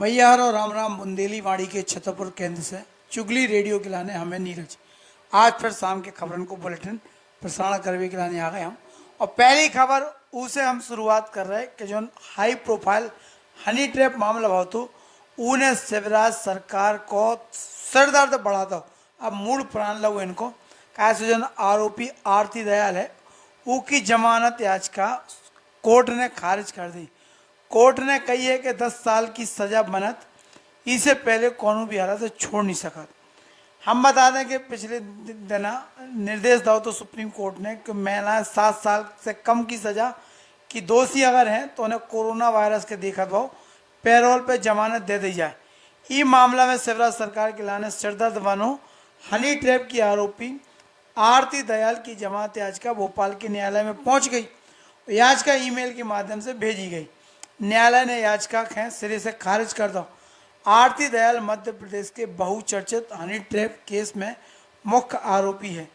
मैयार और राम राम बुंदेली वाड़ी के छतरपुर केंद्र से चुगली रेडियो के लाने हमें नीरज। आज फिर शाम के खबरन को बुलेटिन प्रसारण करने के लाने आ गए हम। और पहली खबर उसे हम शुरुआत कर रहे हैं कि जो हाई प्रोफाइल हनी ट्रैप मामला बहुत तो उन्हें शिवराज सरकार को सरदर्द बढ़ा दो। अब मूड प्राण लो इनको कैसे जो आरोपी आरती दयाल है वो की जमानत याचिका कोर्ट ने खारिज कर दी। कोर्ट ने कही है कि 10 साल की सजा बनत इससे पहले कौन भी हालत से छोड़ नहीं सका। हम बता दें कि पिछले दिन निर्देश दो तो सुप्रीम कोर्ट ने कि महिलाएं 7 साल से कम की सजा की दोषी अगर हैं तो उन्हें कोरोना वायरस के देखत भाव पैरोल पे जमानत दे दी जाए। ई मामला में शिवराज सरकार के लाने सिरदर्द बनो हनी ट्रैप की आरोपी आरती दयाल की जमानत याचिका भोपाल के न्यायालय में पहुंच गई। याचिका ईमेल के माध्यम से भेजी गई। न्यायालय ने याचिका खैर सिरे से खारिज कर दो। आरती दयाल मध्य प्रदेश के बहुचर्चित हनी ट्रैप केस में मुख्य आरोपी है।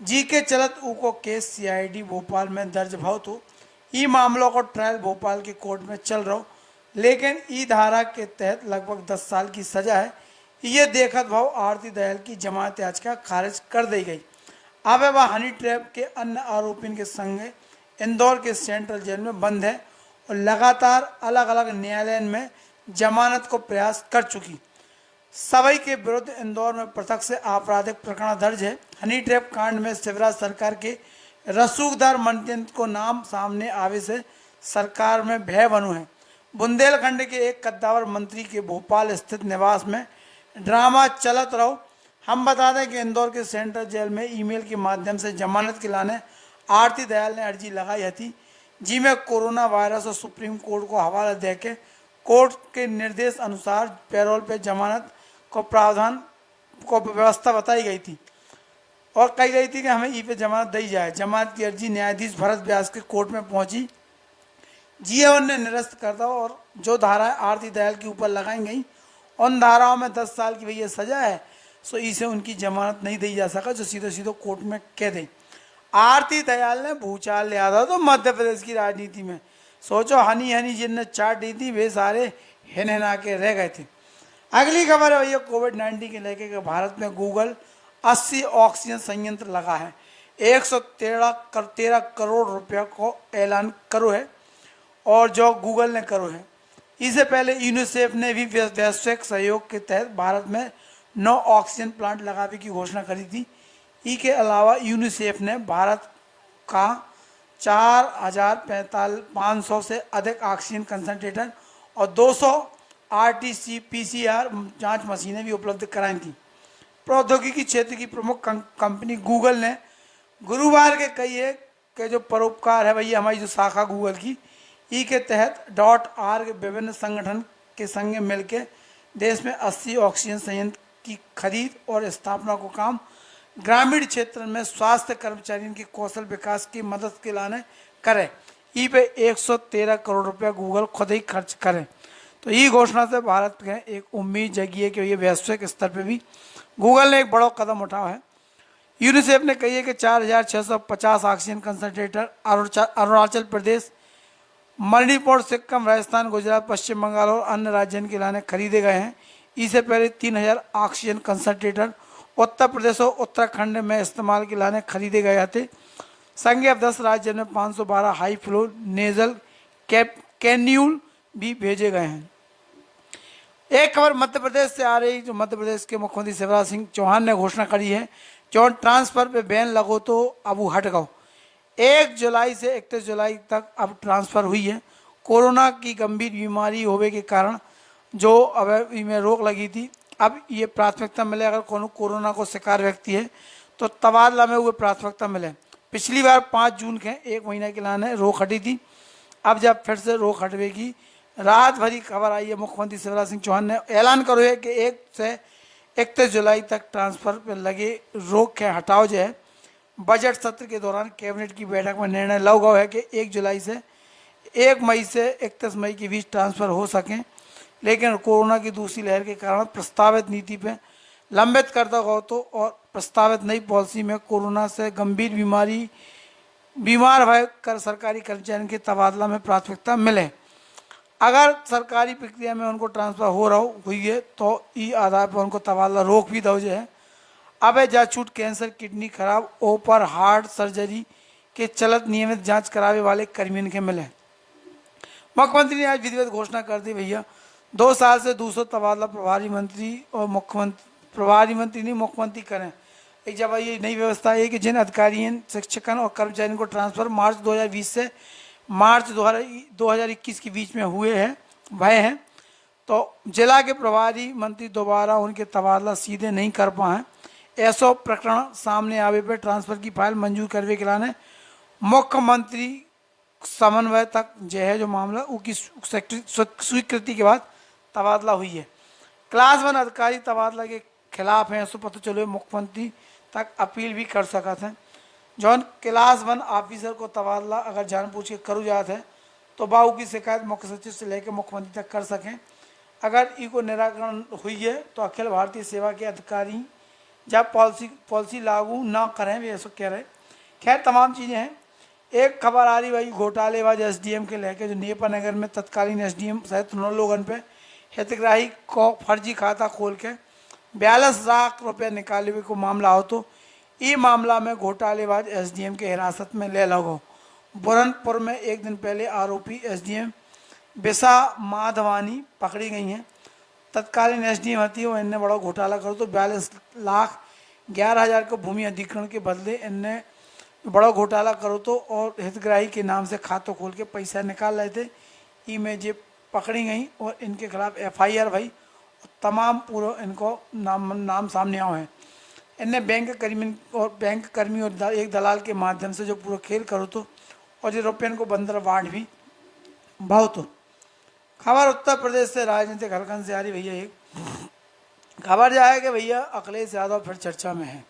जी के चलत उको केस सीआईडी भोपाल में दर्ज भाव तो ई मामलों को ट्रायल भोपाल के कोर्ट में चल रहा लेकिन ई धारा के तहत लगभग 10 साल की सजा है। ये देखत भाव आरती दयाल की जमानत याचिका खारिज कर दी गई। अब वह हनी ट्रैप के अन्य आरोपियों के संग इंदौर के सेंट्रल जेल में बंद है और लगातार अलग अलग न्यायालय में जमानत को प्रयास कर चुकी। सभी के विरुद्ध इंदौर में पृथक से आपराधिक प्रकरण दर्ज है। हनी ट्रैप कांड में शिवराज सरकार के रसूखदार मंत्री को नाम सामने आवे से सरकार में भय बनु है। बुंदेलखंड के एक कद्दावर मंत्री के भोपाल स्थित निवास में ड्रामा चलत रहो। हम बता दें कि इंदौर के सेंट्रल जेल में ईमेल के माध्यम से जमानत के लाने आरती दयाल ने अर्जी लगाई थी जिसमें कोरोना वायरस और सुप्रीम कोर्ट को हवाला देके कोर्ट के निर्देश अनुसार पैरोल पे जमानत को प्रावधान को व्यवस्था बताई गई थी और कही गई थी कि हमें ई पे जमानत दी जाए। जमानत की अर्जी न्यायाधीश भरत व्यास के कोर्ट में पहुंची। जीएवन ने निरस्त कर दिया और जो धाराएं आरती दयाल के ऊपर लगाई गई उन धाराओं में 10 साल की भैया सजा है सो इसे उनकी जमानत नहीं दी जा सका जो सीधे सीधे कोर्ट में कह दी। आरती दयाल ने भूचाल लिया था तो मध्य प्रदेश की राजनीति में सोचो हनी हनी जिनने चाट दी थी वे सारे हिनहिना के रह गए थे। अगली खबर है भैया कोविड-19 के लेके भारत में गूगल 80 ऑक्सीजन संयंत्र लगा है। 113 करोड़ रुपया को ऐलान करो है और जो गूगल ने करो है। इससे पहले यूनिसेफ ने भी वैश्विक सहयोग के तहत भारत में 9 ऑक्सीजन प्लांट लगाने की घोषणा करी थी। इसके अलावा यूनिसेफ ने भारत का 4,500 से अधिक ऑक्सीजन कंसंट्रेटर और 200 RT-PCR जांच मशीनें भी उपलब्ध कराई थी। प्रौद्योगिकी क्षेत्र की प्रमुख कंपनी गूगल ने गुरुवार के कही है कि जो परोपकार है भैया हमारी जो शाखा गूगल की ई के तहत .org विभिन्न संगठन के संग मिलकर देश में 80 ऑक्सीजन संयंत्र की खरीद और स्थापना को काम ग्रामीण क्षेत्र में स्वास्थ्य कर्मचारियों के कौशल विकास की मदद के लाने करें। ई पे 113 करोड़ रुपया गूगल खुद ही खर्च करें। तो ये घोषणा से भारत के एक उम्मीद जगी है कि ये वैश्विक स्तर पे भी गूगल ने एक बड़ा कदम उठाया है। यूनिसेफ ने कही है कि 4,650 ऑक्सीजन कंसंट्रेटर अरुणाचल प्रदेश, मणिपुर, सिक्किम, राजस्थान, गुजरात, पश्चिम बंगाल और अन्य राज्यों के लाने खरीदे गए हैं। इससे पहले 3,000 ऑक्सीजन कंसंट्रेटर उत्तर प्रदेश और उत्तराखंड में इस्तेमाल के लाने खरीदे गए थे। संघीय 10 राज्यों में 512 हाई फ्लो नेजल कैन्यूल भी भेजे गए हैं। एक खबर मध्य प्रदेश से आ रही जो मध्य प्रदेश के मुख्यमंत्री शिवराज सिंह चौहान ने घोषणा करी है जो ट्रांसफर पे बैन लगो तो अब वो हट गओ। 1 जुलाई से 31 जुलाई तक अब ट्रांसफर हुई है। कोरोना की गंभीर बीमारी होने के कारण जो अब इनमें रोक लगी थी अब ये प्राथमिकता मिले। अगर कोरोना को शिकार व्यक्ति है तो तबादला में वो प्राथमिकता मिले। पिछली बार 5 जून के 1 महीने के लाने रोक हटी थी। अब जब फिर से रोक हटवेगी रात भरी खबर आई है। मुख्यमंत्री शिवराज सिंह चौहान ने ऐलान करो है कि 1 से 31 जुलाई तक ट्रांसफर पर लगे रोक के हटाओ जो है। बजट सत्र के दौरान कैबिनेट की बैठक में निर्णय लिया गया है कि 1 जुलाई से 1 मई से 31 मई के बीच ट्रांसफर हो सकें, लेकिन कोरोना की दूसरी लहर के कारण प्रस्तावित नीति पे लंबित करता गया तो और प्रस्तावित नई पॉलिसी में कोरोना से गंभीर बीमार भय कर सरकारी कर्मचारियों के तबादला में प्राथमिकता मिले। अगर सरकारी प्रक्रिया में उनको ट्रांसफ़र हो रहा हुई है तो ई आधार पर उनको तबादला रोक भी दो जो है। अब जा छूट कैंसर, किडनी खराब, ओपर हार्ट सर्जरी के चलत नियमित जांच करावे वाले कर्मियों के मिले। मुख्यमंत्री ने आज विधिवत घोषणा कर दी भैया 2 साल से 200 तबादला प्रभारी मंत्री और मुख्यमंत्री, प्रभारी मंत्री नहीं मुख्यमंत्री करें। एक जब ये नई व्यवस्था है कि जिन अधिकारियों, शिक्षकों और कर्मचारियों को ट्रांसफर मार्च 2020 से मार्च 2021 के बीच में भय हैं, तो जिला के प्रभारी मंत्री दोबारा उनके तबादला सीधे नहीं कर पाए। ऐसा प्रकरण सामने आवे पर ट्रांसफर की फाइल मंजूर करवे के लाने मुख्यमंत्री समन्वय तक जो है जो मामला उसकी स्वीकृति के बाद तबादला हुई है। क्लास 1 अधिकारी तबादला के खिलाफ हैं, ऐसा पता चलो मुख्यमंत्री तक अपील भी कर सकते हैं। जौन क्लास 1 ऑफिसर को तबादला अगर जान पूछ के करू जाते हैं तो बाबू की शिकायत मुख्य सचिव से लेकर मुख्यमंत्री तक कर सकें। अगर इको निराकरण हुई है तो अखिल भारतीय सेवा के अधिकारी जब पॉलिसी लागू ना करें, वे ऐसा कह रहे। खैर तमाम चीज़ें हैं। एक खबर आ रही भाई घोटालेबाज एसडीएम के लेके जो नेपा नगर में तत्कालीन एसडीएम सहित 9 लोगों पे हितग्राही को फर्जी खाता खोल के 42 लाख रुपये निकाले हुए को मामला हो, तो ये मामला में घोटालेबाज एसडीएम के हिरासत में ले लगो। बुरहानपुर में एक दिन पहले आरोपी एसडीएम बिसा माधवानी पकड़ी गई हैं। तत्कालीन एसडीएम हती वो इनने बड़ा घोटाला करो तो 42 लाख 11,000 को भूमि अधिग्रहण के बदले इनने बड़ा घोटाला करो तो और हितग्राही के नाम से खातों खोल के पैसा निकाल रहे थे। ई में जे पकड़ी गई और इनके खिलाफ एफआईआर भाई तमाम पूरा इनको नाम सामने आओ है। इनने बैंक कर्मी और एक दलाल के माध्यम से जो पूरा खेल करो तो और जो रुपये को बंदर वार्ड भी भाव। तो खबर उत्तर प्रदेश से राजनीतिक हलकन से आ रही भैया। एक खबर जो है कि भैया अखिलेश यादव फिर चर्चा में है।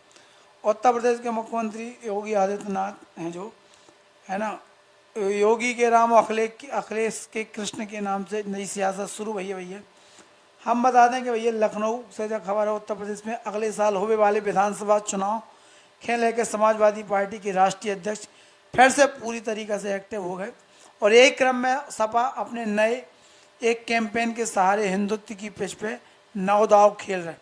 उत्तर प्रदेश के मुख्यमंत्री योगी आदित्यनाथ हैं जो है ना, योगी के राम अखिलेश के कृष्ण के नाम से नई सियासत शुरू भैया। हम बता दें कि भैया लखनऊ से जो खबर है उत्तर प्रदेश में अगले साल होने वाले विधानसभा चुनाव के लेकर समाजवादी पार्टी के राष्ट्रीय अध्यक्ष फिर से पूरी तरीके से एक्टिव हो गए और एक क्रम में सपा अपने नए एक कैंपेन के सहारे हिंदुत्व की पिच पे नौ दाव खेल रहे।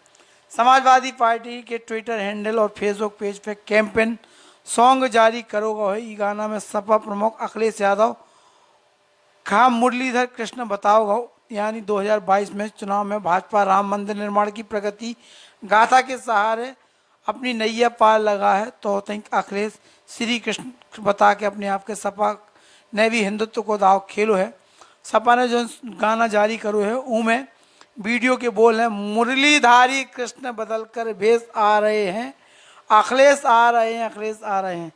समाजवादी पार्टी के ट्विटर हैंडल और फेसबुक पेज पे कैंपेन सॉन्ग जारी करोगा है। ये गाना में सपा प्रमुख अखिलेश यादव खा मुरलीधर कृष्ण बताओगा, यानी 2022 में चुनाव में भाजपा राम मंदिर निर्माण की प्रगति गाथा के सहारे अपनी नैया पार लगा है, तो अखिलेश श्री कृष्ण बता के अपने आप के सपा ने भी हिंदुत्व को दाव खेलो है। सपा ने जो गाना जारी करो है उनमें वीडियो के बोल हैं, मुरलीधारी कृष्ण बदल कर भेष आ रहे हैं, अखिलेश आ रहे हैं, अखिलेश आ रहे हैं।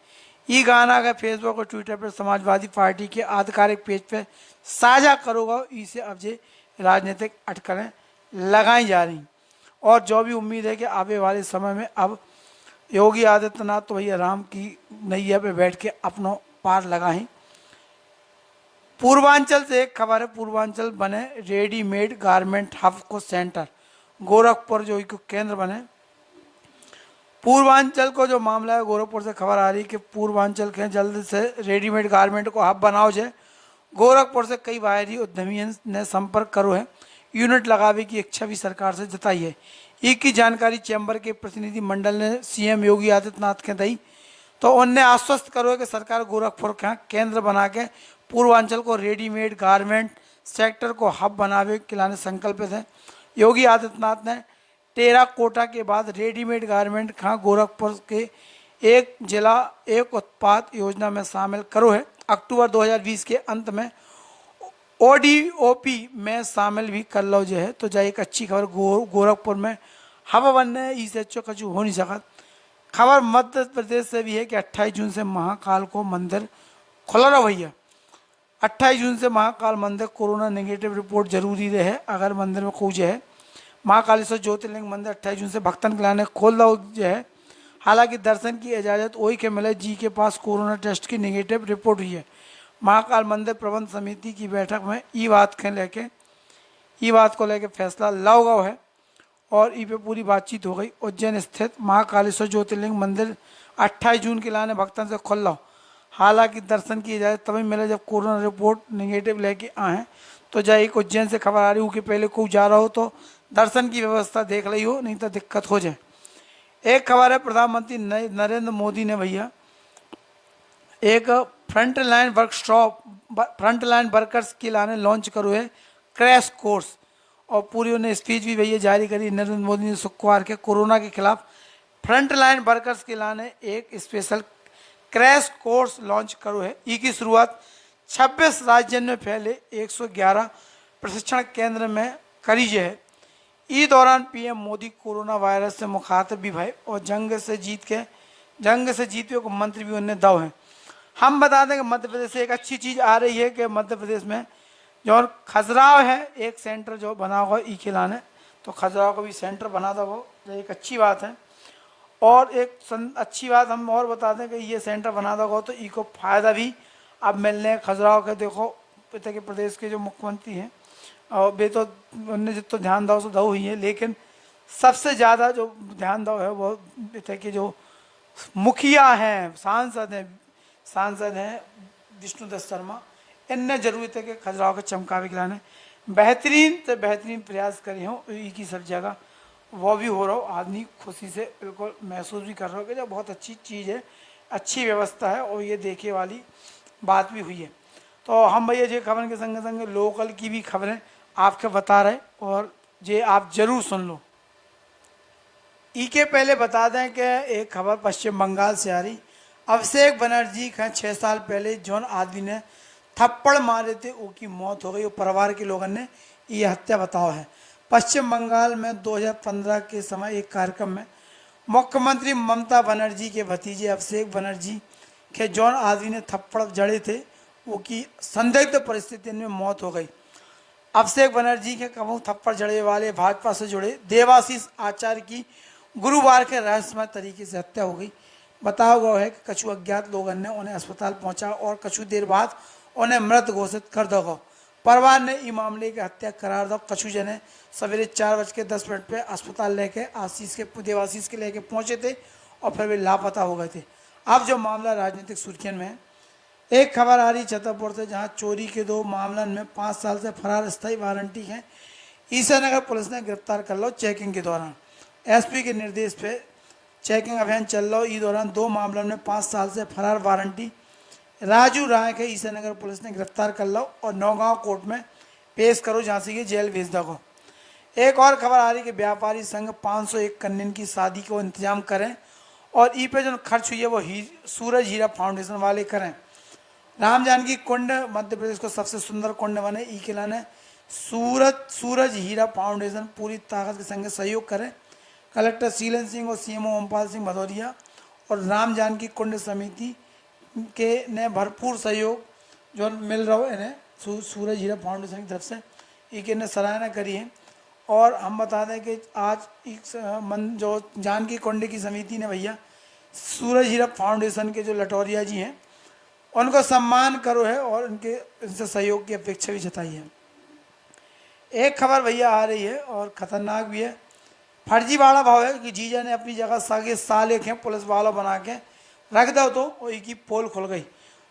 ये गाना का फेसबुक और ट्विटर पर समाजवादी पार्टी के आधिकारिक पेज पे साझा करोगा। इसे अब जे राजनीतिक अटकलें लगाई जा रही और जो भी उम्मीद है कि आने वाले समय में अब योगी आदित्यनाथ तो भैया राम की नैया पे बैठ के अपनों पार लगाएं। पूर्वांचल से एक खबर है, पूर्वांचल बने रेडीमेड गारमेंट हब को सेंटर, गोरखपुर जो एक केंद्र बने। पूर्वांचल को जो मामला है गोरखपुर से खबर आ रही है कि पूर्वांचल के जल्द से रेडीमेड गारमेंट को हब बनाओ जाए। गोरखपुर से कई बाहरी उद्यमियों ने संपर्क करो है, यूनिट लगावे की इच्छा भी सरकार से जताई है। एक की जानकारी चैम्बर के प्रतिनिधि मंडल ने सीएम योगी आदित्यनाथ के दी, तो उनने आश्वस्त करो है कि सरकार गोरखपुर का केंद्र बना के पूर्वांचल को रेडीमेड गारमेंट सेक्टर को हब बनावे के लाने संकल्पित है। योगी आदित्यनाथ ने टेराकोटा के बाद रेडीमेड गारमेंट का गोरखपुर के एक जिला एक उत्पाद योजना में शामिल करो है। अक्टूबर 2020 के अंत में ओडीओपी में शामिल भी कर लो जो है, तो जाए एक अच्छी खबर गोरखपुर में हब बनने इससे अच्छो कचू हो नहीं सका। खबर मध्य प्रदेश से भी है कि 28 जून से महाकाल को मंदिर खुला रहा भैया। 28 जून से महाकाल मंदिर कोरोना नेगेटिव रिपोर्ट जरूरी रहे अगर मंदिर में खोज है। महाकालेश्वर ज्योतिर्लिंग मंदिर 28 जून से भक्तन के लाने खोल दो जो है। हालांकि दर्शन की इजाज़त वही के मिले जी के पास कोरोना टेस्ट की नेगेटिव रिपोर्ट हुई है। महाकाल मंदिर प्रबंध समिति की बैठक में ई बात को लेके फैसला लाओ गया है और ई पे पूरी बातचीत हो गई। उज्जैन स्थित महाकालेश्वर ज्योतिर्लिंग मंदिर 28 जून के लाने भक्तन से खुल लो। हालांकि दर्शन की इजाज़त तभी मिले जब कोरोना रिपोर्ट नेगेटिव लेके आए, तो जा एक उज्जैन से खबर आ रही हूँ कि पहले को जा रहा हो तो दर्शन की व्यवस्था देख ली हो, नहीं तो दिक्कत हो जाए। एक खबर है, प्रधानमंत्री नरेंद्र मोदी ने भैया एक फ्रंट लाइन वर्कर्स के लाने लॉन्च करो है क्रैश कोर्स, और पूरी उन्हें स्पीच भी भैया जारी करी नरेंद्र मोदी ने शुक्रवार के कोरोना के खिलाफ फ्रंट लाइन वर्कर्स के लाने एक स्पेशल क्रैश कोर्स लॉन्च करो है। की शुरुआत 26 राज्यों में फैले 111 प्रशिक्षण केंद्र में करी है। दौरान पीएम मोदी कोरोना वायरस से मुखातिब भी भय और जंग से जीत को मंत्री भी उन्हें दाव है। हम बता दें कि मध्य प्रदेश से एक अच्छी चीज़ आ रही है कि मध्य प्रदेश में जो खजुराहो है एक सेंटर जो बना हुआ ई के लाने, तो खजुराहो को भी सेंटर बना दो, वो एक अच्छी बात है। और एक अच्छी बात हम और बता दें कि ये सेंटर बना दो तो ई को फ़ायदा भी अब मिलने खजुराहो के। देखो पिता के प्रदेश के जो मुख्यमंत्री हैं और वे तो उनने जितना ध्यान दो सो दो हुई है, लेकिन सबसे ज़्यादा जो ध्यान दो है वो पिता के जो मुखिया हैं सांसद हैं विष्णुदत्त शर्मा, इनने जरूरत है कि खजुराहो के चमकावे खिलाने बेहतरीन से बेहतरीन प्रयास करे हों की सब जगह, वो भी हो रहा हो। आदमी खुशी से बिल्कुल महसूस भी कर रहा हो कि जो बहुत अच्छी चीज़ है, अच्छी व्यवस्था है और ये देखे वाली बात भी हुई है। तो हम भैया ये खबर के संग संग लोकल की भी खबरें आपके बता रहे और ये आप जरूर सुन लो। के पहले बता दें कि एक खबर पश्चिम बंगाल से आ रही। अभिषेक बनर्जी का 6 साल पहले जौन आदमी ने थप्पड़ मारे थे उसकी मौत हो गई और परिवार के लोगों ने ये हत्या बताओ है। पश्चिम बंगाल में 2015 के समय एक कार्यक्रम में मुख्यमंत्री ममता बनर्जी के भतीजे अभिषेक बनर्जी के जौन आदमी ने थप्पड़ जड़े थे उसकी संदिग्ध परिस्थिति में मौत हो गई। अभिषेक बनर्जी के कबू थप्पड़ जड़े वाले भाजपा से जुड़े देवाशीष आचार्य की गुरुवार के रहस्यमय तरीके से हत्या हो गई। बताया गया है कि कछु अज्ञात लोगों ने उन्हें अस्पताल पहुंचा और कछु देर बाद उन्हें मृत घोषित कर दो। परिवार ने इस मामले की हत्या करार दो। कछु जने सवेरे 4:10 पे अस्पताल लेके देवाशीष के लेके पहुंचे थे और फिर वे लापता हो गए थे। अब जो मामला राजनीतिक सुर्खियों में है, एक खबर आ रही छतरपुर से, जहां चोरी के 2 मामलों में 5 साल से फरार स्थायी वारंटी हैं ईसानगर पुलिस ने गिरफ्तार कर लो। चेकिंग के दौरान एसपी के निर्देश पे चेकिंग अभियान चल रहा। इस दौरान 2 मामलों में 5 साल से फरार वारंटी राजू राय के ईसानगर पुलिस ने गिरफ्तार कर लो और नौगांव कोर्ट में पेश करो, झांसी की जेल भेज दो। एक और खबर आ रही कि व्यापारी संघ 501 कन्या की शादी को इंतजाम करें और ई पे जो खर्च हुई है वो सूरज हीरा फाउंडेशन वाले करें। राम जानकी कुंड मध्य प्रदेश को सबसे सुंदर कुंड बने ई के लाने सूरज हीरा फाउंडेशन पूरी ताकत के संग सहयोग करें। कलेक्टर शीलन सिंह और सीएमओ ओमपाल सिंह भदौरिया और राम जानकी कुंड समिति के ने भरपूर सहयोग जो मिल रहा हो इन्हें सूरज हीरा फाउंडेशन की तरफ से एक ने सराहना करी है। और हम बता दें कि आज जो जानकी कुंड की समिति ने भैया सूरज हीरा फाउंडेशन के जो लटोरिया जी हैं उनको सम्मान करो है और इनसे सहयोग की अपेक्षा भी जताई है। एक खबर भैया आ रही है और ख़तरनाक भी है। फर्जीवाड़ा भाव है कि जीजा ने अपनी जगह सागे साल एक पुलिस वालों बना के रख दो तो की पोल खुल गई।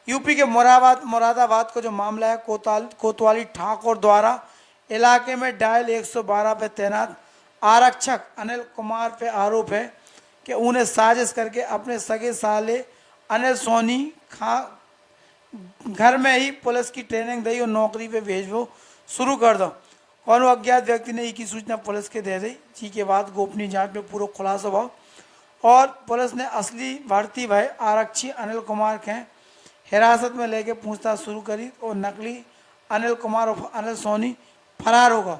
यूपी के मुरादाबाद को जो मामला है, कोतवाली ठाकुर द्वारा इलाके में डायल 112 पे तैनात आरक्षक अनिल कुमार पे आरोप है कि उन्हें साजिश करके अपने सगे साले अनिल सोनी खां घर में ही पुलिस की ट्रेनिंग दी और नौकरी पे भेजो शुरू कर दो। कौन अज्ञात व्यक्ति ने की सूचना पुलिस के दे दी, जी के बाद गोपनीय जांच में पूरा खुलासा हुआ और पुलिस ने असली भर्ती भय आरक्षी अनिल कुमार के हिरासत में लेकर पूछताछ शुरू करी और नकली अनिल कुमार और अनिल सोनी फरार होगा।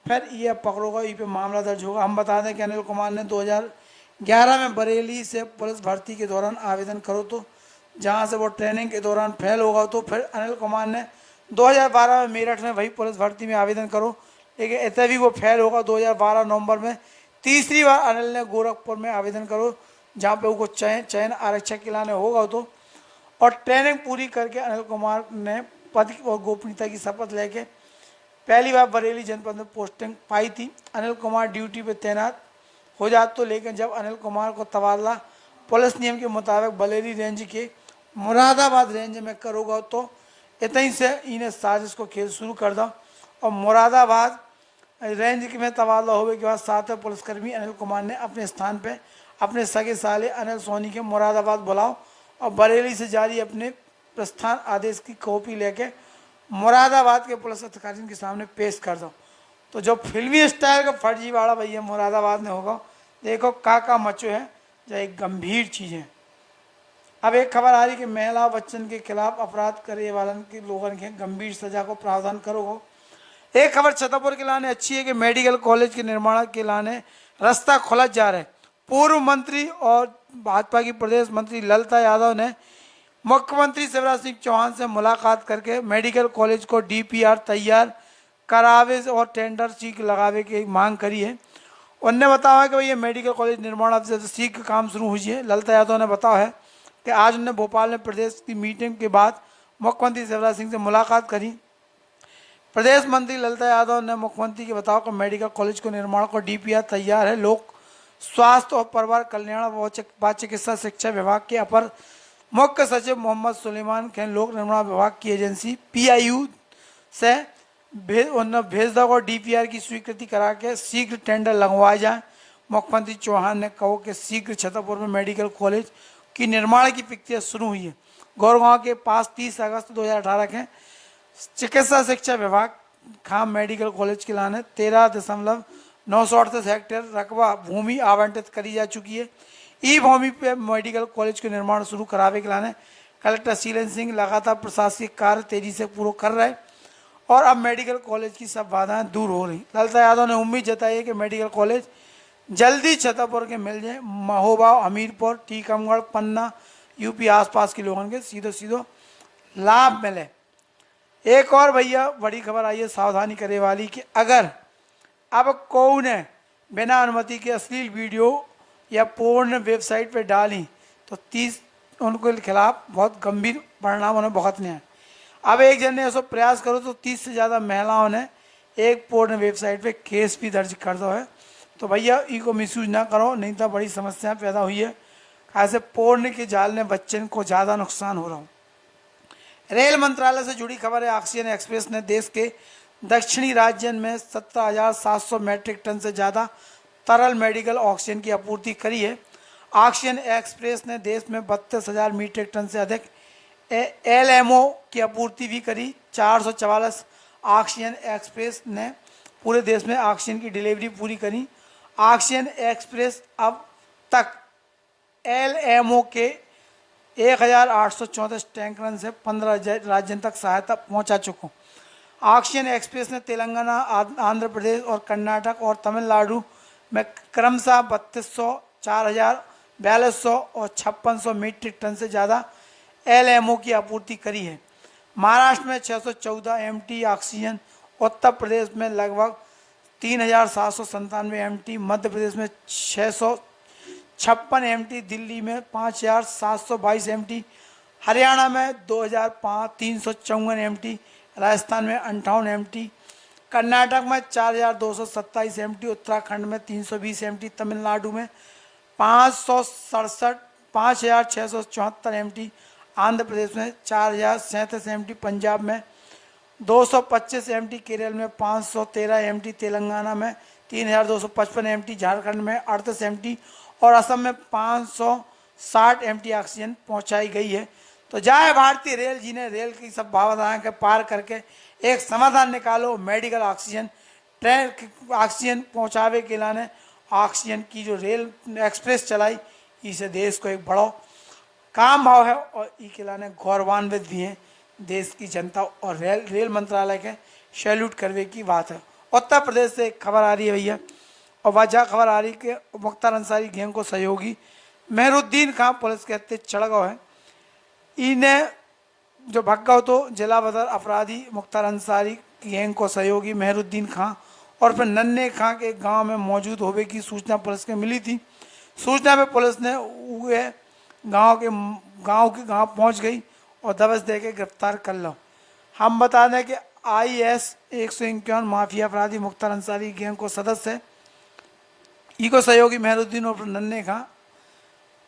फिर ये पकड़ोगा, ये पे मामला दर्ज होगा। हम बता दें कि अनिल कुमार ने 2011 में बरेली से पुलिस भर्ती के दौरान आवेदन करो तो जहां से वो ट्रेनिंग के दौरान फेल होगा, तो फिर अनिल कुमार ने 2012 में मेरठ में वही पुलिस भर्ती में आवेदन करो, लेकिन इतने भी वो फेल होगा। 2012 नवंबर में तीसरी बार अनिल ने गोरखपुर में आवेदन करो जहाँ पे वो चयन आरक्षक के लाने होगा तो, और ट्रेनिंग पूरी करके अनिल कुमार ने पद और गोपनीयता की शपथ लेके पहली बार बरेली जनपद में पोस्टिंग पाई थी। अनिल कुमार ड्यूटी पे तैनात हो जाते तो, लेकिन जब अनिल कुमार को तबादला पुलिस नियम के मुताबिक बरेली रेंज के मुरादाबाद रेंज में करोगा तो इतनी से इन्हें साजिश को खेल शुरू कर दो और मुरादाबाद रेंज में तबादला होने के बाद 7वें पुलिसकर्मी अनिल कुमार ने अपने स्थान पर अपने सगे साले अनिल सोनी के मुरादाबाद बुलाओ और बरेली से जारी अपने प्रस्थान आदेश की कॉपी लेके मुरादाबाद के पुलिस अधिकारियों के सामने पेश कर दो। तो जो फिल्मी स्टाइल का फर्जीवाड़ा भैया मुरादाबाद में होगा, देखो काका मचो है, जो एक गंभीर चीज़ है। अब एक खबर आ रही कि महिला बच्चन के खिलाफ अपराध करे वालन के लोगों के गंभीर सजा को प्रावधान करोगे। एक खबर छतरपुर के लाने अच्छी है कि मेडिकल कॉलेज के निर्माण के लाने रास्ता खुला जा रहा है। पूर्व मंत्री और भाजपा की प्रदेश मंत्री ललिता यादव ने मुख्यमंत्री शिवराज सिंह चौहान से मुलाकात करके मेडिकल कॉलेज को डीपीआर तैयार करावे और टेंडर शीघ्र लगावे की मांग करी है। उनने बताया है कि भाई ये मेडिकल कॉलेज निर्माण अब से शीघ्र काम शुरू हुई है। ललिता यादव ने बताया है कि आज उन्होंने भोपाल में प्रदेश की मीटिंग के बाद मुख्यमंत्री शिवराज सिंह से मुलाकात करी। प्रदेश मंत्री ललिता यादव ने मुख्यमंत्री के बताओ कि मेडिकल कॉलेज को निर्माण को डीपीआर तैयार है। लोक स्वास्थ्य और परिवार कल्याण व चिकित्सा शिक्षा विभाग के अपर मुख्य सचिव मोहम्मद सुलेमान खान लोक निर्माण विभाग की एजेंसी PIU से भेज दो और डीपीआर की स्वीकृति करा के शीघ्र टेंडर लगवाए जाए। मुख्यमंत्री चौहान ने कहा कि शीघ्र छतरपुर में मेडिकल कॉलेज की निर्माण की प्रक्रिया शुरू हुई है। गौरगांव के पास 30 अगस्त 2018 के चिकित्सा शिक्षा विभाग खाम मेडिकल कॉलेज के लाने 13.938 हेक्टेयर रकबा भूमि आवंटित करी जा चुकी है। ई भूमि पे मेडिकल कॉलेज के निर्माण शुरू करावे के लाने कलेक्टर शीलन सिंह लगातार प्रशासनिक कार्य तेजी से पूरा कर रहे हैं और अब मेडिकल कॉलेज की सब बाधाएं दूर हो रही। ललिता यादव ने उम्मीद जताई है कि मेडिकल कॉलेज जल्दी छतरपुर के मिल जाए। महोबा, हमीरपुर, टीकमगढ़, पन्ना, यूपी आसपास के लोगों के सीधो लाभ मिले। एक और भैया बड़ी खबर आई है सावधानी करे वाली कि अगर अब कोई ने बिना अनुमति के अश्लील वीडियो या पूर्ण वेबसाइट पर डाली तो 30 उनके खिलाफ बहुत गंभीर परिणाम उन्हें भुगतने हैं। अब एक जन ने ऐसा प्रयास करो तो 30 से ज़्यादा महिलाओं ने एक पूर्ण वेबसाइट पे केस भी दर्ज कर दो है। तो भैया इको मिसयूज ना करो, नहीं तो बड़ी समस्या पैदा हुई है। ऐसे पूर्ण के जाल ने बच्चन को ज़्यादा नुकसान हो रहा हो। रेल मंत्रालय से जुड़ी खबर है ऑक्सीजन एक्सप्रेस ने देश के दक्षिणी राज्य में 17,700 मैट्रिक टन से ज़्यादा तरल मेडिकल ऑक्सीजन की आपूर्ति करी है। ऑक्सीजन एक्सप्रेस ने देश में 32,000 मीट्रिक टन से अधिक LMO की आपूर्ति भी करी। 444 ऑक्सीजन एक्सप्रेस ने पूरे देश में ऑक्सीजन की डिलीवरी पूरी करी। ऑक्सीजन एक्सप्रेस अब तक LMO के 1,834 टैंकरन से 15 राज्यों तक सहायता पहुंचा चुका। ऑक्सीजन एक्सप्रेस ने तेलंगाना, आंध्र प्रदेश और कर्नाटक और तमिलनाडु में क्रमशः 3,200, 4,000, 4,200 और 5,600 मीट्रिक टन से ज़्यादा LMO की आपूर्ति करी है। महाराष्ट्र में 614 MT ऑक्सीजन, उत्तर प्रदेश में लगभग 3,797 MT, मध्य प्रदेश में 656 MT, दिल्ली में 5,722 MT, हरियाणा में 2,354 MT, राजस्थान में 58 MT, कर्नाटक में 4,227 MT, उत्तराखंड में 320 MT, तमिलनाडु में 5,674 MT, आंध्र प्रदेश में 4,037 MT, पंजाब में 225 MT, केरल में 513 MT, तेलंगाना में 3,255 MT, झारखंड में 38 MT और असम में 560 MT ऑक्सीजन पहुंचाई गई है। तो जाए भारतीय रेल जी ने रेल की सब बाधाएं के पार करके एक समाधान निकालो। मेडिकल ऑक्सीजन ट्रेन ऑक्सीजन पहुंचावे के लाने ऑक्सीजन की जो रेल एक्सप्रेस चलाई, इसे देश को एक बड़ा काम भाव है और इसके लाने गौरवान्वित भी हैं देश की जनता और रेल मंत्रालय के सैल्यूट करने की बात है। उत्तर प्रदेश से एक खबर आ रही है भैया और वजह खबर आ रही कि मुख्तार अंसारी गैंग को सहयोगी मेहरुद्दीन खां पुलिस के हत्या चढ़ है। इन्हें जो भगगांव तो जिला बदर अपराधी मुख्तार अंसारी गैंग को सहयोगी मेहरुद्दीन खां और फिर नन्हे खां के गांव में मौजूद होने की सूचना पुलिस को मिली थी। सूचना पे पुलिस ने गांव पहुंच गई और दबस दे के गिरफ्तार कर लो। हम बता दें कि IS 151 माफिया अपराधी मुख्तार अंसारी गैंग को सदस्य है। इको सहयोगी मेहरुद्दीन और नन्हे खां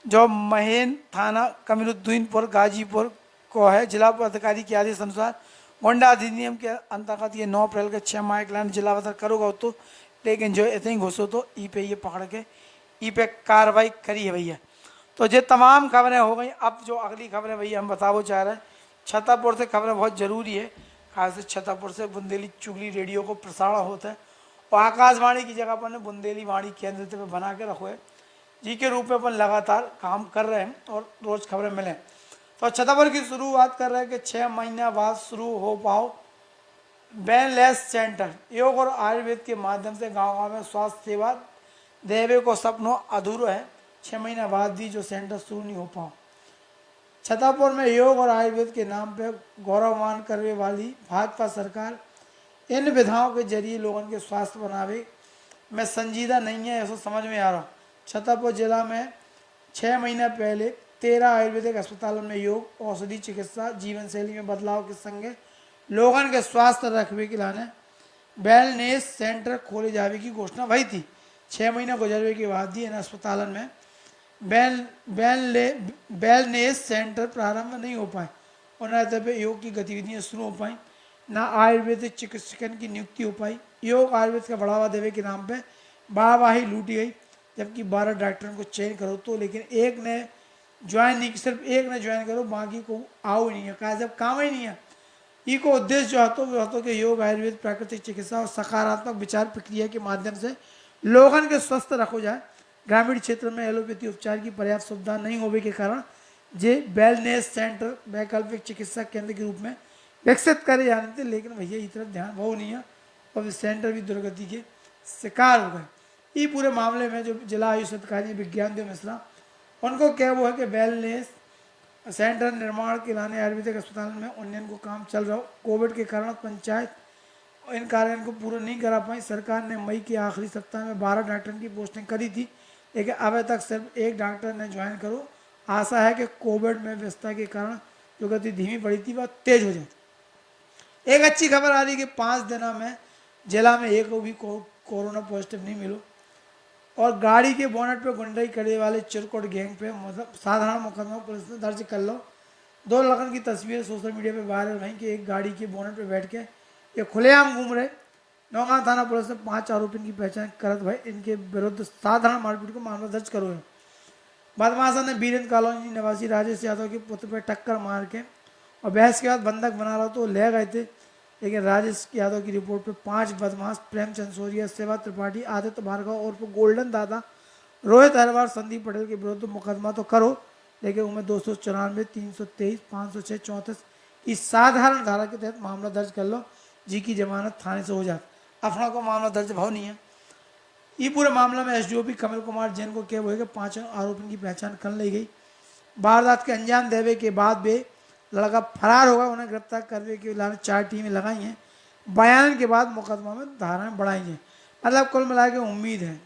जो महेन थाना कमीरुद्दीनपुर गाजीपुर को है। जिला अधिकारी के आदेश अनुसार गोंडा अधिनियम के अंतर्गत ये 9 अप्रैल के 6 माह के लाने जिला बदर करोगा तो, लेकिन जो इतने घुसो तो ई पे ये पकड़ के ई पे कार्रवाई करी है भैया। तो ये तमाम खबरें हो गई। अब जो अगली खबरें भैया हम बताओ चाह रहे हैं, छतरपुर से खबरें बहुत ज़रूरी है। खास छतरपुर से बुंदेली चुगली रेडियो को प्रसारण होता है और आकाशवाणी की जगह पर बुंदेली वाणी केंद्र पे बना के रखो है जी के रूप में अपन लगातार काम कर रहे हैं और रोज़ खबरें मिलें। तो छतरपुर की शुरुआत कर रहे हैं कि 6 महीना बाद शुरू हो पाओ वेलनेस सेंटर। योग और आयुर्वेद के माध्यम से गाँव में स्वास्थ्य सेवा देवे को सपनों अधूरा है। 6 महीना बाद भी जो सेंटर शुरू नहीं हो पाओ। छतरपुर में योग और आयुर्वेद के नाम पे गौरवमान करने वाली भाजपा सरकार इन विधाओं के जरिए लोगों के स्वास्थ्य बनावे में संजीदा नहीं है, ऐसा समझ में आ रहा। छतरपुर जिला में 6 महीना पहले 13 आयुर्वेदिक अस्पतालों में योग औषधि चिकित्सा जीवन शैली में बदलाव के संगे लोगों के स्वास्थ्य रखने के लिए वेलनेस सेंटर खोले जाने की घोषणा भई थी। 6 महीना गुजरने के बाद ही इन अस्पतालों में वेलनेस सेंटर प्रारंभ नहीं हो पाए और न तब योग की गतिविधियां शुरू हो पाई, ना आयुर्वेदिक चिकित्सकन की नियुक्ति हो पाई। योग आयुर्वेद का बढ़ावा देवे के नाम पे वाहवाही लूटी गई, जबकि 12 डॉक्टरों को चयन करो तो, लेकिन एक ने ज्वाइन नहीं, सिर्फ एक ने ज्वाइन करो, बाकी को आओ ही नहीं है। कहा जब काम ही नहीं है ई को उद्देश्य जो होता है वो कि योग आयुर्वेद प्राकृतिक चिकित्सा और सकारात्मक विचार प्रक्रिया के माध्यम से लोगों के स्वस्थ रखो जाए। ग्रामीण क्षेत्र में एलोपैथी उपचार की पर्याप्त सुविधा नहीं होने के कारण जे वेलनेस सेंटर वैकल्पिक चिकित्सा केंद्र के रूप में विकसित करे जाने थे, लेकिन भैया इस तरफ ध्यान वो नहीं है और सेंटर भी दुर्गति के शिकार हो गए। ये पूरे मामले में जो जिला आयुष अधिकारी विज्ञान देव मिश्रा उनको क्या वो है कि वेलनेस सेंटर निर्माण के लाने आयुर्वेदिक अस्पताल में उन्नयन को काम चल रहा हो। कोविड के कारण पंचायत इन कार्यों को पूरा नहीं करा पाई। सरकार ने मई के आखिरी सप्ताह में 12 डॉक्टर की पोस्टिंग करी थी, लेकिन अभी तक सिर्फ एक डॉक्टर ने ज्वाइन करो। आशा है कि कोविड में व्यवस्था के कारण जो गति धीमी पड़ी थी वह तेज हो जाए। एक अच्छी खबर आ रही कि 5 दिनों में जिला में एक भी कोरोना पॉजिटिव नहीं मिलो और गाड़ी के बोनट पे गुंडाई करने वाले चिरकुट गैंग पे मतलब साधारण मुकदमा पुलिस ने दर्ज कर लो। 2 लगन की तस्वीर सोशल मीडिया पे वायरल हुई कि एक गाड़ी के बोनट पे बैठ के ये खुलेआम घूम रहे। नौगांव थाना पुलिस ने 5 आरोपियों की पहचान करत भाई इनके विरुद्ध साधारण मारपीट को मामला दर्ज करो है। बदमाशा ने बीरेंद्र कॉलोनी निवासी राजेश यादव के पुत्र पर टक्कर मार के और बहस के बाद बंधक बना रहा तो ले गए थे, लेकिन राजेश यादव की रिपोर्ट पे 5 बदमाश प्रेमचंद सोरिया, सेवा त्रिपाठी, आदित्य भार्गव और गोल्डन दादा, रोहित अहरवार, संदीप पटेल के विरुद्ध मुकदमा तो करो, लेकिन उनमें 294, 323, 506, 34 की साधारण धारा के तहत मामला दर्ज कर लो जी की जमानत थाने से हो जाती। अफरा को मामला दर्ज भाव नहीं है। ये पूरे मामले में एसडीओपी कमल कुमार जैन को क्या हुआ कि 5 आरोपियों की पहचान कर ली गई। वारदात के अंजाम देवे के बाद वे लड़का फरार होगा, उन्हें गिरफ्तार करने के लिए 4 टीमें लगाई हैं। बयान के बाद मुकदमा में धाराएं बढ़ाई हैं। मतलब कुल मिला के उम्मीद है।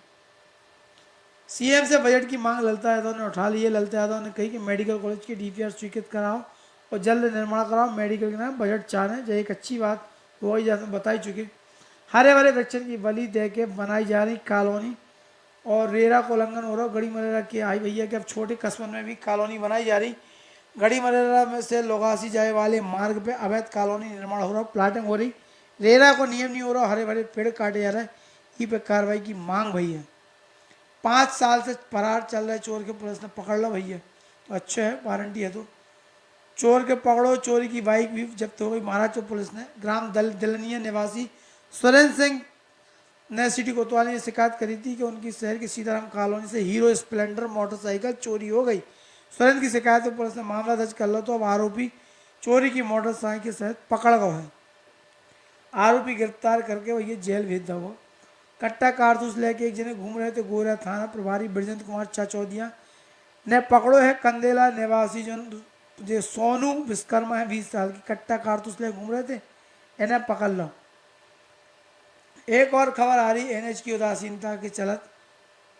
सीएम से बजट की मांग ललिता यादव ने उठा ली है। ललिता यादव ने कही कि मेडिकल कॉलेज की डीपीआर स्वीकृत कराओ और जल्द निर्माण कराओ। मेडिकल के नाम बजट चाह रहे हैं, जो एक अच्छी बात हो गई जैसे बताई चुकी। हरे भरे वृक्षण की बलि दे के बनाई जा रही कॉलोनी और रेरा को उल्लंघन हो रहा। गढ़ी मरेरा की आई भैया कि अब छोटे कस्बों में भी कॉलोनी बनाई जा रही। गढ़ी मरेरा में से लोगासी जाए वाले मार्ग पे अवैध कॉलोनी निर्माण हो रहा, प्लाटिंग हो रही। रेरा को नियम नहीं हो रहा, हरे भरे पेड़ काटे जा रहे हैं। ई पे कार्रवाई की मांग भई है। 5 साल से फरार चल रहे चोर के पुलिस ने पकड़ लो भैया, तो अच्छा है, वारंटी है तो चोर के पकड़ो। चोरी की बाइक भी जब्त हो गई महाराष्ट्र पुलिस ने। ग्राम दिलनिया निवासी सुरेंद्र सिंह ने सिटी कोतवाली ने शिकायत करी थी कि उनकी शहर की सीताराम कॉलोनी से हीरो स्प्लेंडर मोटरसाइकिल चोरी हो गई। सुरेंद्र की शिकायत पर पुलिस ने मामला दर्ज कर लो तो अब आरोपी चोरी की मोटरसाइकिल के साथ पकड़ गया है। आरोपी गिरफ्तार करके वही जेल भेज दो। कट्टा कारतूस लेके एक जने घूम रहे थे। गोरा थाना प्रभारी ब्रजेंद्र कुमार चाचौदिया ने पकड़ो है कंदेला निवासी जो सोनू विश्वकर्मा है 20 साल की। कट्टा कारतूस लेके घूम रहे थे, इन्हें पकड़ लो। एक और खबर आ रही एनएच की उदासीनता के चलत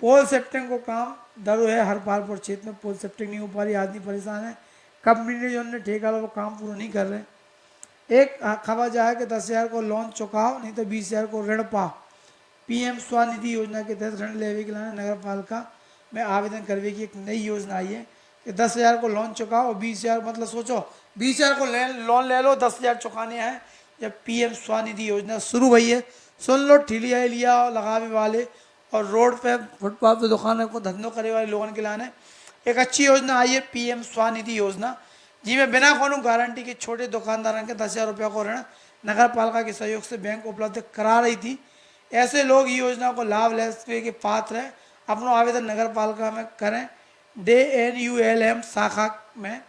पोल सेप्टिंग को काम दरो है। हरपालपुर क्षेत्र में पोल सेप्टिंग नहीं हो पा रही, आदमी परेशान है। कंपनी ने जो ठेका लो वो काम पूरा नहीं कर रहे। एक खबर जाए कि 10,000 को लोन चुकाओ, नहीं तो 20,000 को ऋण पाओ। पीएम स्वनिधि योजना के तहत ऋण लेने के लिए नगर पालिका में आवेदन करने की एक नई योजना आई है कि 10,000 को लोन चुकाओ और 20,000 मतलब सोचो 20,000 को लोन ले लो, 10,000 चुकाने हैं। जब PM स्वनिधि योजना शुरू हुई है, सुन लो, ठिली आई लिया लगावे वाले और रोड पे फुटपाथ पे दुकानों को धंधों करे वाले लोगों के लाने एक अच्छी योजना आई है PM स्वनिधि योजना, जिसमें बिना कोनो गारंटी के छोटे दुकानदारों के 10,000 रुपये को ऋण नगर पालिका के सहयोग से बैंक उपलब्ध करा रही थी। ऐसे लोग ये योजना को लाभ ले के पात्र हैं। अपना आवेदन नगर पालिका में करें, DNULM शाखा में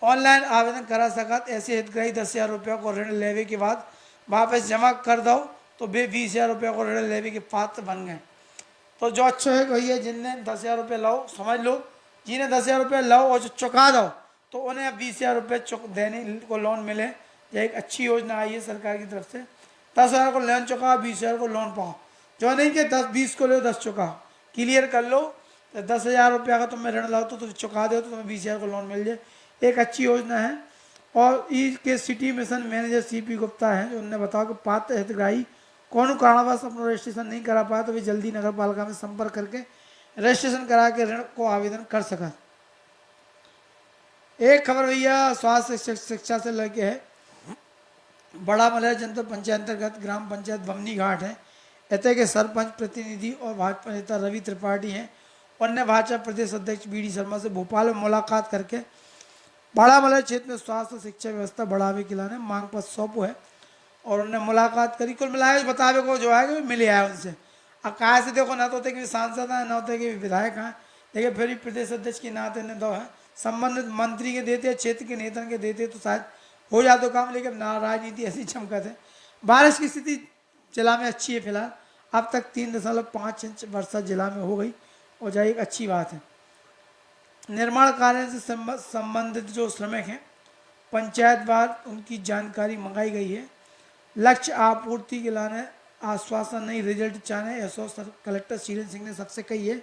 ऑनलाइन आवेदन करा सकत। ऐसे हितग्राही 10,000 रुपये को ऋण लेवे के बाद वापस जमा कर दो तो वे 20,000 रुपये को ऋण लेवे के पात्र बन गए। तो जो अच्छा है भैया, जिनने 10,000 रुपये लाओ, समझ लो, जिन्हें 10,000 रुपये लाओ और जो चुका दो तो उन्हें 20,000 रुपये देने को लोन मिले। यह एक अच्छी योजना आई है सरकार की तरफ से। 10,000 को लोन चुकाओ, 20,000 को लोन पाओ। जो नहीं कि 10-20 को लो, 10 चुकाओ, क्लियर कर लो। तो 10,000 रुपया का तुम्हें ऋण लाओ तो चुका दो तो तुम्हें 20,000 को लोन मिल जाए। एक अच्छी योजना है। और इसके city mission manager CP Gupta हैं, जो उन्होंने बताया कि पात्र हितग्राही कौन कारणवश अपना रजिस्ट्रेशन नहीं करा पाया तो वे जल्दी नगर पालिका में संपर्क करके रजिस्ट्रेशन करा के ऋण को आवेदन कर सका। एक खबर भैया स्वास्थ्य शिक्षा से लेके है। बड़ा मलहर जनपद पंचायत अंतर्गत ग्राम पंचायत बमनी घाट है। इतने के सरपंच प्रतिनिधि और भाजपा नेता रवि त्रिपाठी हैं। उन्होंने भाजपा प्रदेश अध्यक्ष BD शर्मा से भोपाल में मुलाकात करके बड़ा मलहर क्षेत्र में स्वास्थ्य शिक्षा व्यवस्था बढ़ावे के लिए मांग पत्र सौंपो है और उन्होंने मुलाकात करी। कुल मिलाए बतावे को जो है कि मिले आए उनसे। अब कहाँ से देखो, ना तो होते कि सांसद हैं, ना होते कि विधायक हैं, लेकिन फिर भी प्रदेश अध्यक्ष के नाते ने दो है संबंधित मंत्री के देते, क्षेत्र के नेता के देते तो शायद हो जाता काम। लेकिन ना राजनीति ऐसी चमकत है। बारिश की स्थिति जिला में अच्छी है फिलहाल। अब तक 3.5 इंच वर्षा जिला में हो गई और यह एक अच्छी बात है। निर्माण कार्य से संबंधित जो श्रमिक हैं पंचायत बार उनकी जानकारी मंगाई गई है। लक्ष्य आपूर्ति के लाने आश्वासन नहीं, रिजल्ट चाहने ऐसा कलेक्टर शीलन सिंह ने सबसे कही है।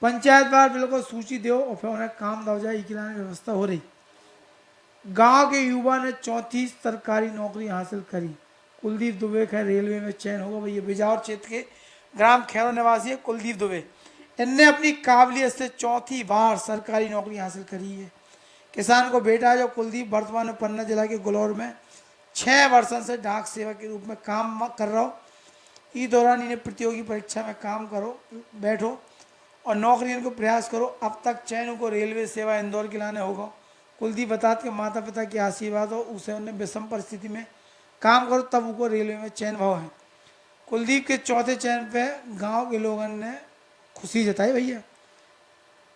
पंचायत बार बिल्कुल सूची दो और फिर उन्हें काम दो जाए की व्यवस्था हो रही। गांव के युवा ने 34 सरकारी नौकरी हासिल करी। कुलदीप दुबे का रेलवे में चयन होगा। भैया बिजावर क्षेत्र के ग्राम खैरो निवासी है कुलदीप दुबे। इनने अपनी काबिलियत से 4थी बार सरकारी नौकरी हासिल करी है। किसान को बेटा है जो कुलदीप वर्तमान में पन्ना जिला के गुलौर में 6 वर्षों से डाक सेवक के रूप में काम कर रहा हो। इस दौरान इन्हें प्रतियोगी परीक्षा में काम करो, बैठो और नौकरी को प्रयास करो। अब तक चयन को रेलवे सेवा इंदौर के लाने होगा। कुलदीप बताते के माता पिता की आशीर्वाद हो उसे उन्हें विषम परिस्थिति में काम करो तब उनको रेलवे में चयन भाव है। कुलदीप के चौथे चयन पे गांव के लोगों ने खुशी जताई। भैया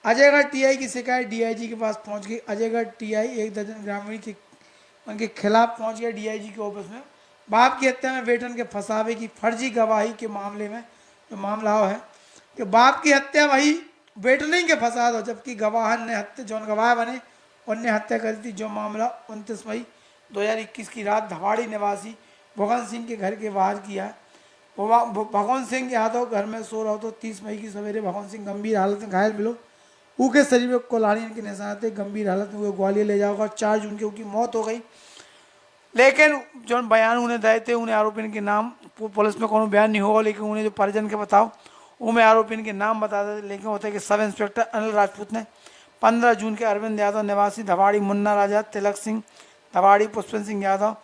अजयगढ़ TI की शिकायत DIG के पास पहुंच गई। अजयगढ़ TI 1 दर्जन ग्रामीण के उनके खिलाफ पहुंच गया DIG के ऑफिस में। बाप की हत्या में बेटन के फंसावे की फर्जी गवाही के मामले में जो मामला है कि बाप की हत्या वही बेटन के फंसा दो, जबकि गवाहन ने हत्या जो गवाह बने उनने हत्या करी थी। जो मामला 29 मई 2021 की रात धवाड़ी निवासी भगवंत सिंह के घर के बाहर किया। भगवंत सिंह यादव घर में सो रहा हो तो 30 मई की सवेरे भगवंत सिंह गंभीर हालत में घायल मिलो। उनके शरीर में कुल्हाड़ी के निशान थे। गंभीर हालत में ग्वालियर ले जाओगा। 4 जून को उनकी मौत हो गई। लेकिन जो बयान उन्हें दिए थे उन्हें आरोपी के नाम पुलिस में कोनो बयान नहीं होगा, लेकिन उन्हें जो परिजन के बताओ उनमें आरोपी के नाम बता देते। लेकिन होता है कि सब इंस्पेक्टर अनिल राजपूत ने 15 जून के अरविंद यादव निवासी धवाड़ी, मुन्ना राजा, तिलक सिंह धवाड़ी, पुष्पन सिंह यादव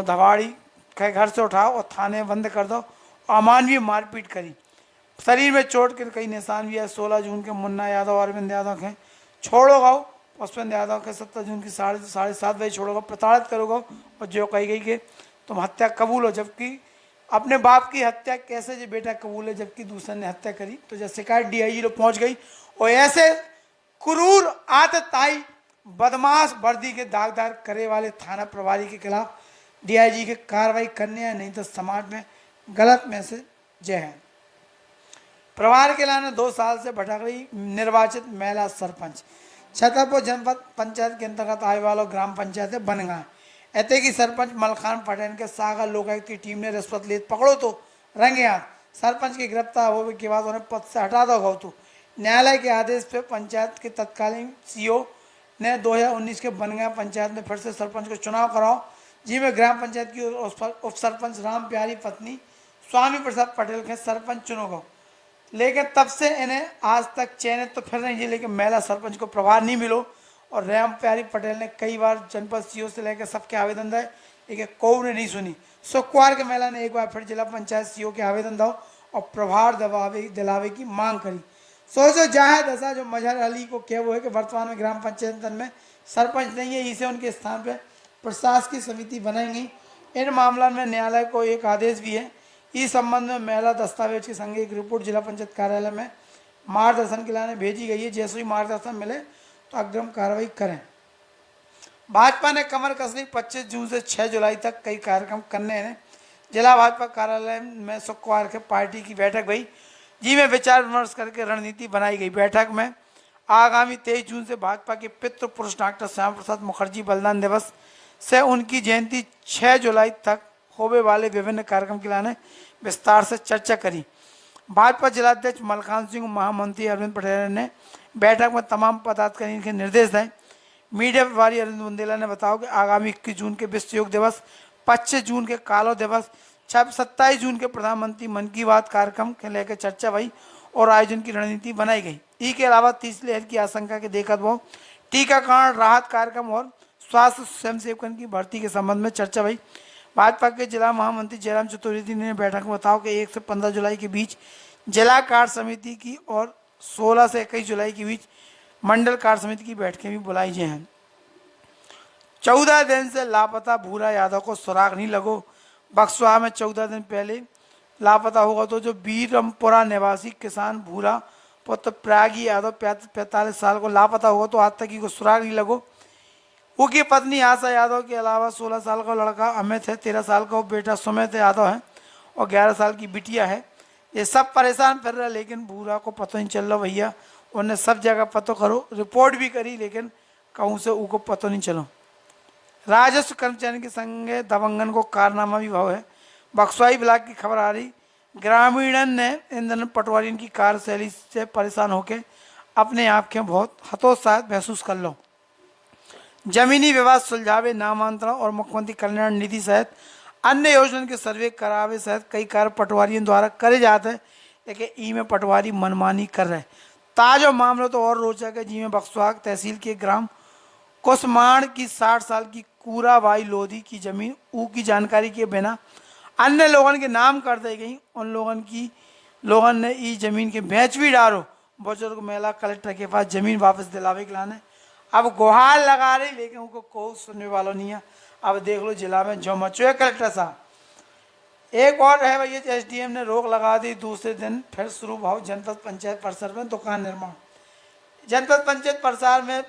धवाड़ी के घर से उठाओ और थाने बंद कर दो। अमानवीय मारपीट करी, शरीर में चोट के कई निशान भी है। 16 जून के मुन्ना यादव अरविंद यादव के छोड़ो गाओ, पुष्पन यादव के 17 जून की 7:30 बजे छोड़ोगा, प्रताड़ित करोगा और जो कही गई कि तुम हत्या कबूल हो। जबकि अपने बाप की हत्या कैसे जो बेटा कबूल है जबकि दूसरे ने हत्या करी। तो जब शिकायत DIG लोग पहुंच गई और ऐसे क्रूर आतताई बदमाश वर्दी के दागदार करे वाले थाना प्रभारी के खिलाफ DIG के कार्रवाई करने या नहीं तो समाज में गलत मैसेज। जय हिंद। प्रभार के लाने 2 साल से भटक रही निर्वाचित महिला सरपंच। छतरपुर जनपद पंचायत के अंतर्गत आने वाला ग्राम पंचायत है बनगा। ऐसे की सरपंच मलखान पटेल के सागर लोकायुक्त की टीम ने रिश्वत लेत पकड़ो तो रंगे हाथ सरपंच के गिरफ्तार होने के बाद उन्हें पद से हटा दो। तो न्यायालय के आदेश पर पंचायत के तत्कालीन CO ने 2019 के बनगा पंचायत में फिर से सरपंच को चुनाव कराओ, जिसमें ग्राम पंचायत की उप सरपंच राम प्यारी पत्नी स्वामी प्रसाद पटेल के सरपंच चुनो गो। लेकिन तब से इन्हें आज तक चयनित तो फिर नहीं जी, लेकिन महिला सरपंच को प्रभार नहीं मिलो और रेम प्यारी पटेल ने कई बार जनपद सीओ से लेकर सबके आवेदन दिए, लेकिन कोई ने नहीं सुनी। सुखवार के महिला ने एक बार फिर जिला पंचायत सीओ के आवेदन दो और प्रभार दिलावे की मांग करी। सोचो जाहे दशा जो मजहर अली को क्या वो है कि वर्तमान में ग्राम पंचायत में सरपंच नहीं है, इसे उनके स्थान पर प्रशासकीय समिति बनाएंगी। इन मामलों में न्यायालय को एक आदेश भी है। इस संबंध में महिला दस्तावेज के संग एक रिपोर्ट जिला पंचायत कार्यालय में मार्गदर्शन के लिए भेजी गई है। जैसे ही मार्गदर्शन मिले तो अग्रिम कार्रवाई करें। भाजपा ने कमर कस ली। 25 जून से 6 जुलाई तक कई कार्यक्रम करने हैं। जिला भाजपा कार्यालय में शुक्रवार के पार्टी की बैठक हुई, जिसमें विचार विमर्श करके रणनीति बनाई गई। बैठक में आगामी 23 जून से भाजपा के पितृ पुरुष डॉक्टर श्यामा प्रसाद मुखर्जी बलिदान दिवस से उनकी जयंती 6 जुलाई तक होने वाले विभिन्न कार्यक्रम के लिए विस्तार से चर्चा करी। भाजपा जिलाध्यक्ष मलखान सिंह, महामंत्री अरविंद पटेल ने बैठक में तमाम पदाधिकारियों के निर्देश दिए। मीडिया प्रभारी अरविंद बुंदेला ने बताया कि आगामी 21 जून के विश्व योग दिवस, 25 जून के कालो दिवस, 27 जून के प्रधानमंत्री मन की बात कार्यक्रम के लेकर चर्चा हुई और आयोजन की रणनीति बनाई गई। इसके अलावा तीसरी लहर की आशंका के देखते हुए टीकाकरण, राहत कार्यक्रम और स्वास्थ्य स्वयंसेवकों की भर्ती के संबंध में चर्चा हुई। भाजपा के जिला महामंत्री जयराम चतुर्वेदी ने बैठक में बताया कि 1 से 15 जुलाई के बीच जिला कार्य समिति की और 16 से 21 जुलाई के बीच मंडल कार्य समिति की बैठकें भी बुलाई गई हैं। 14 दिन से लापता भूरा यादव को सुराग नहीं लगो। बक्सवा में 14 दिन पहले लापता होगा तो जो बीरमपुरा निवासी किसान भूरा पुत्र प्रयागी यादव 45 साल को लापता हुआ तो आज तक ही को सुराग नहीं लगो। उनकी पत्नी आशा यादव के अलावा 16 साल का लड़का अमित है, 13 साल का बेटा सुमित यादव है और 11 साल की बिटिया है। ये सब परेशान फिर रहे, लेकिन भूरा को पता नहीं चल रहा भैया। उन्हें सब जगह पता करो, रिपोर्ट भी करी, लेकिन कहूँ से उनको पता नहीं चलो। राजस्व कर्मचारी के संग दबंगन को कारनामा भी भाव है। बक्सवाई ब्लॉक की खबर आ रही। ग्रामीणन ने इन दिनों पटवारी की कार्यशैली से परेशान होकर अपने आप के बहुत हतोत्साहित महसूस कर लो। जमीनी विवाद सुलझावे, नामांतरण और मुख्यमंत्री कल्याण निधि सहित अन्य योजना के सर्वे करावे सहित कई कार्य पटवारियों द्वारा करे जाते हैं, लेकिन ई में पटवारी मनमानी कर रहे। ताजा मामला तो और रोचक है, जिसमें बक्सवा तहसील के ग्राम कुसमाण की 60 साल की कूराबाई लोधी की जमीन ऊ की जानकारी के बिना अन्य लोगों के नाम कर दी गई। उन लोगों ने इस जमीन के बेच भी डालो। बुजुर्ग महिला कलेक्टर के पास जमीन वापस दिलावे के लाने अब गुहार लगा रही, लेकिन उनको कोई सुनने वाला नहीं है। अब देख लो जिला में जो मचो है कलेक्टर साहब। एक और है भैया, एसडीएम ने रोक लगा दी। दूसरे दिन फिर शुरू भाव जनपद पंचायत परिसर में दुकान निर्माण। जनपद पंचायत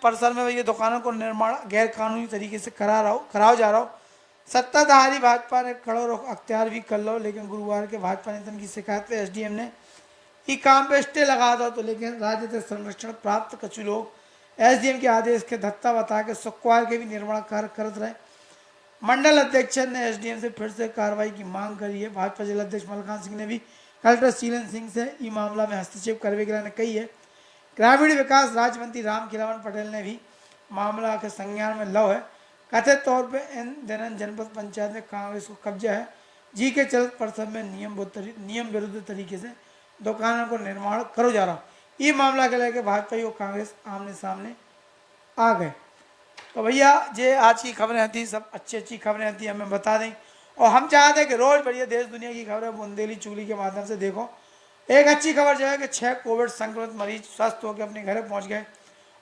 परिसर में भैया दुकानों को निर्माण गैर कानूनी तरीके से कराओ जा रहा हो। सत्ताधारी भाजपा ने खड़ो रोक अख्तियार भी कर लो, लेकिन गुरुवार के भाजपा नेता की शिकायत पे एसडीएम ने ई काम पे स्टे लगा दो। तो लेकिन राजनीतिक संरक्षण प्राप्त कुछ लोग एसडीएम के आदेश के धत्ता बता के शुक्रवार के भी निर्माण कार्य करते रहे। मंडल अध्यक्ष ने एसडीएम से फिर से कार्रवाई की मांग करी है। भाजपा जिला अध्यक्ष मलखान सिंह ने भी कलेक्टर शीलन सिंह से इस मामला में हस्तक्षेप करने के लिए कही है। ग्रामीण विकास राज्य मंत्री रामखिलावन पटेल ने भी मामला के संज्ञान में लो है। कथित तौर पर इन दिनों जनपद पंचायत में कांग्रेस को कब्जा है, जी के चलते परिषद में नियम विरुद्ध तरीके से दुकानों को निर्माण करो जा रहा। ये मामला के लेकर भाजपा और कांग्रेस आमने सामने आ गए। तो भैया ये आज की खबरें थी, सब अच्छी खबरें थी हमें बता दें। और हम चाहते हैं कि रोज़ बढ़िया देश दुनिया की खबरें बुंदेली चुगली के माध्यम से देखो। एक अच्छी खबर जो है कि 6 कोविड संक्रमित मरीज स्वस्थ होकर अपने घर पहुंच गए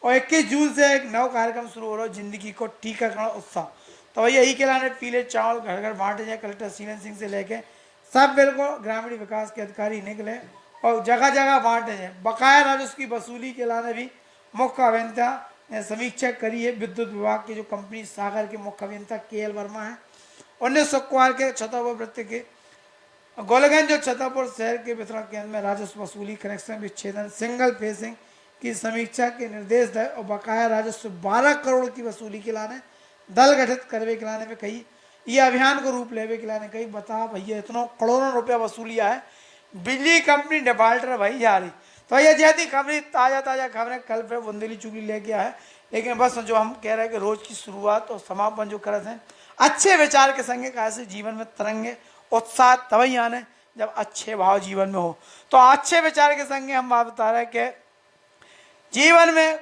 और 21 जून से एक नव कार्यक्रम शुरू हो रहा है, जिंदगी को टीकाकरण उत्साह। तो भैया यही के लाने पीले चावल घर घर बांटे जाए। कलेक्टर शीलन सिंह से लेके सब बिल्कुल ग्रामीण विकास के अधिकारी निकले और जगह जगह बांटे जाए। बकाया राजस्व की वसूली के लाने भी मुख्य अभियंता ने समीक्षा करी है। विद्युत विभाग की जो कंपनी सागर के मुख्य अभियंता KL वर्मा है, उन्हें शुक्रवार के छतरपुर वृत्त के गोलगंज जो छतरपुर शहर के वितरण केंद्र में राजस्व वसूली, कनेक्शन विच्छेदन, सिंगल फेसिंग की समीक्षा के निर्देश दिए और बकाया राजस्व 12 करोड़ की वसूली के लाने दल गठित करने के लाने में कही। ये अभियान को रूप लेवे के लाने कही। बता भैया इतना करोड़ों रुपया वसूलिया है, बिजली कंपनी डिफाल्टर भाई जा रही। तो भैया जैसी खबरें ताज़ा खबरें कल फिर बुंदेली चुगली लेके आए। लेकिन बस जो हम कह रहे हैं कि रोज़ की शुरुआत और समापन जो करते हैं अच्छे विचार के संगे कैसे जीवन में तरंगे उत्साह तभी आने जब अच्छे भाव जीवन में हो। तो अच्छे विचार के संगे हम बात बता रहे हैं कि जीवन में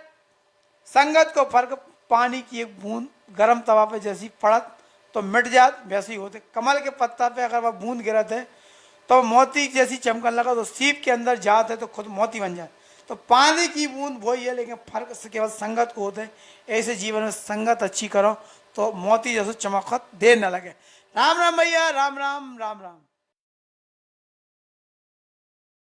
संगत को फर्क पानी की एक बूंद गर्म तवा पे जैसी पड़त तो मिट जात, वैसे ही होते। कमल के पत्ता पे अगर वह बूंद गिरत है तो मोती जैसी चमकने लगा, तो सीप के अंदर जात है तो खुद मोती बन जाए। तो पानी की बूंद वही है, लेकिन फर्क से केवल संगत को होता है। ऐसे जीवन में संगत अच्छी करो तो मोती जैसे चमकत देर न लगे। राम राम भैया, राम राम राम राम।